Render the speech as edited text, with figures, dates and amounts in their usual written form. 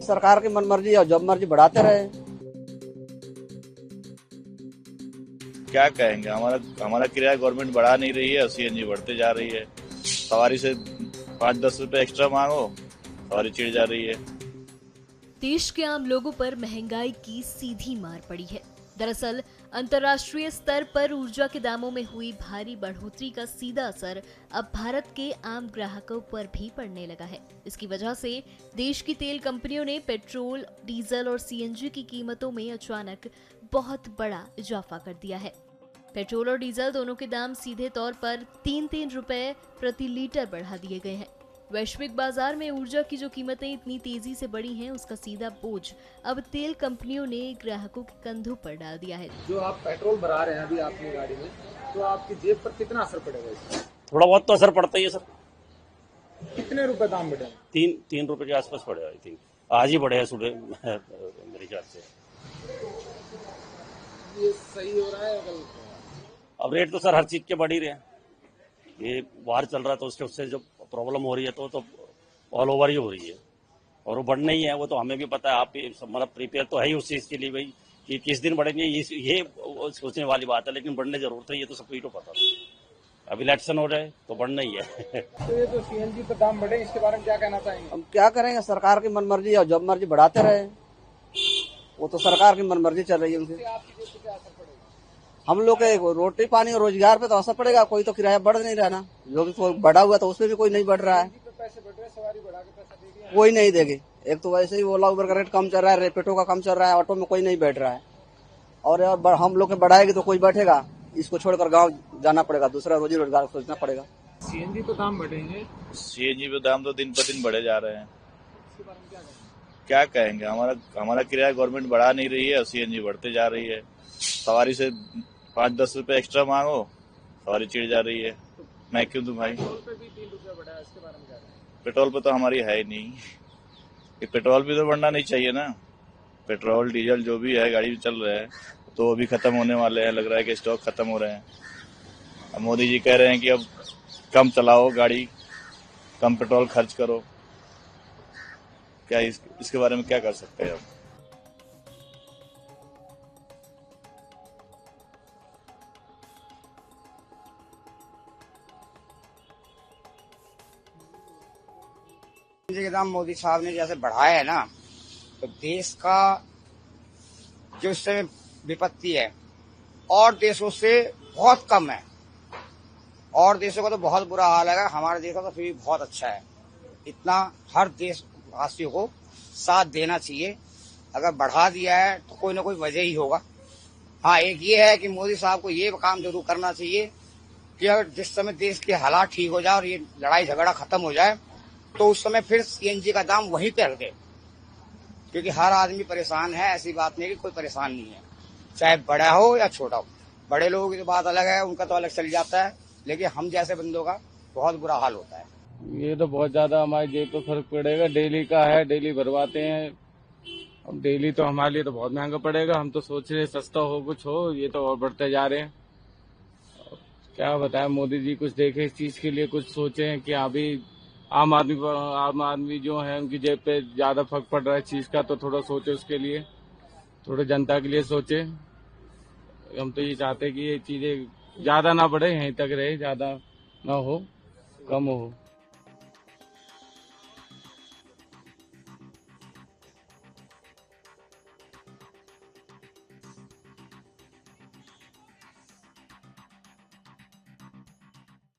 सरकार की मनमर्जी और जब मर्जी बढ़ाते रहे। क्या कहेंगे, हमारा किराया गवर्नमेंट बढ़ा नहीं रही है, सीएनजी बढ़ते जा रही है। सवारी से 5-10 रुपए एक्स्ट्रा मांगो, सवारी चिढ़ जा रही है। देश के आम लोगों पर महंगाई की सीधी मार पड़ी है। दरअसल अंतर्राष्ट्रीय स्तर पर ऊर्जा के दामों में हुई भारी बढ़ोतरी का सीधा असर अब भारत के आम ग्राहकों पर भी पड़ने लगा है। इसकी वजह से देश की तेल कंपनियों ने पेट्रोल, डीजल और सीएनजी की कीमतों में अचानक बहुत बड़ा इजाफा कर दिया है। पेट्रोल और डीजल दोनों के दाम सीधे तौर पर 3-3 रुपए प्रति लीटर बढ़ा दिए गए हैं। वैश्विक बाजार में ऊर्जा की जो कीमतें इतनी तेजी से बढ़ी हैं, उसका सीधा बोझ अब तेल कंपनियों ने ग्राहकों के कंधों पर डाल दिया है। जो आप पेट्रोल भरा रहे हैं अभी अपनी गाड़ी में, तो आपकी जेब पर कितना असर पड़ेगा इसका? थोड़ा बहुत तो असर पड़ता ही है सर। कितने रुपए दाम बढ़े? 3 रुपए के आसपास पड़ेगा। आई थिंक आज ही बढ़े हैं सुबह मेरे ख्याल से। ये सही हो रहा है या गलत? अब रेट तो सर हर चीज के बढ़ ही रहे हैं। ये वार चल रहा है तो उससे जो प्रॉब्लम हो रही है तो ऑल ओवर ही हो रही है, और वो बढ़ना ही है। वो तो हमें भी पता है, आप भी मतलब प्रिपेयर तो है ही उस चीज के लिए भाई कि किस दिन बढ़ेंगे, ये सोचने वाली बात है। लेकिन बढ़ने जरूरत है, ये तो सबको तो पता है। अब इलेक्शन हो जाए तो बढ़ना ही है। तो ये तो सीएनजी पर दाम बढ़े, इसके बारे में क्या कहना चाहेंगे? हम क्या करेंगे, सरकार की मनमर्जी और जब मर्जी बढ़ाते रहे। वो तो सरकार की मनमर्जी चल रही है उनसे। आपकी जेब पर क्या असर पड़ेगा? हम लोग के रोटी पानी और रोजगार पे तो असर पड़ेगा। कोई तो किराया बढ़ नहीं रहा ना, जो कि तो बढ़ा हुआ तो उसमें भी कोई नहीं बढ़ रहा है। पैसे बढ़ रहे, सवारी बढ़ा के पैसा देगी, कोई नहीं देगी। एक तो वैसे ही ओला उबर का रेट कम चल रहा है, रेपिडो का कम चल रहा है, ऑटो में कोई नहीं बैठ रहा है। और हम लोग के बढ़ाएगी तो कोई बैठेगा, इसको छोड़कर गांव जाना पड़ेगा, दूसरा रोजी रोजगार सोचना पड़ेगा। सीएनजी पर दाम बढ़ेंगे, सीएनजी पे दाम तो दिन पर दिन बढ़े जा रहे हैं। इसके बारे में क्या कहेंगे, हमारा किराया गवर्नमेंट बढ़ा नहीं रही है, सीएनजी बढ़ते जा रही है। सवारी से 5-10 रुपए एक्स्ट्रा मांगो, सवारी चिढ़ जा रही है। मैं क्यों दूं भाई? पेट्रोल पे भी 3 रुपया बढ़ा है, इसके बारे में क्या कहेंगे? पेट्रोल पे तो हमारी है ही नहीं। ये पेट्रोल भी तो बढ़ना नहीं चाहिए ना। पेट्रोल डीजल जो भी है गाड़ी चल रहा है तो वो भी खत्म होने वाले हैं। लग रहा है कि स्टॉक खत्म हो रहे हैं। अब मोदी जी कह रहे हैं कि अब कम चलाओ गाड़ी, कम पेट्रोल खर्च करो। क्या इसके बारे में क्या कर सकते हैं अब? के दाम मोदी साहब ने जैसे बढ़ाया है ना, तो देश का जो इस समय विपत्ति है और देशों से बहुत कम है। और देशों का तो बहुत बुरा हाल है, हमारे देश का तो फिर भी बहुत अच्छा है। इतना हर देशवासियों को साथ देना चाहिए। अगर बढ़ा दिया है तो कोई ना कोई वजह ही होगा। हाँ, एक ये है कि मोदी साहब को ये काम जरूर करना चाहिए कि अगर जिस समय देश के हालात ठीक हो जाए और ये लड़ाई झगड़ा खत्म हो जाए तो उस समय फिर सीएनजी का दाम वहीं पे रख दे, क्योंकि हर आदमी परेशान है। ऐसी बात नहीं कि कोई परेशान नहीं है, चाहे बड़ा हो या छोटा हो। बड़े लोगों की तो बात अलग है, उनका तो अलग चल जाता है, लेकिन हम जैसे बंदों का बहुत बुरा हाल होता है। ये तो बहुत ज्यादा हमारी जेब पे फर्क पड़ेगा। डेली का है, डेली भरवाते हैं। अब डेली तो हमारे लिए तो बहुत महंगा पड़ेगा। हम तो सोच रहे सस्ता हो कुछ हो, ये तो और बढ़ते जा रहे हैं। क्या बताएं, मोदी जी कुछ देखे इस चीज के लिए, कुछ सोचे कि अभी आम आदमी जो है उनकी जेब पे ज्यादा फर्क पड़ रहा है चीज का, तो थोड़ा सोचे उसके लिए, थोड़े जनता के लिए सोचे। हम तो ये चाहते हैं कि ये चीजें ज्यादा ना बढ़े, यहीं तक रहे, ज्यादा ना हो, कम हो।